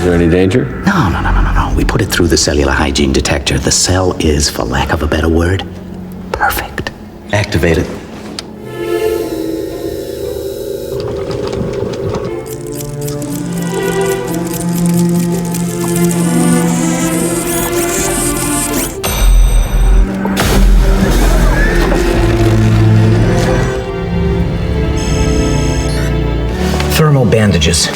Is there any danger? No. We put it through the cellular hygiene detector. The cell is, for lack of a better word, perfect. Activate it. Thermal bandages.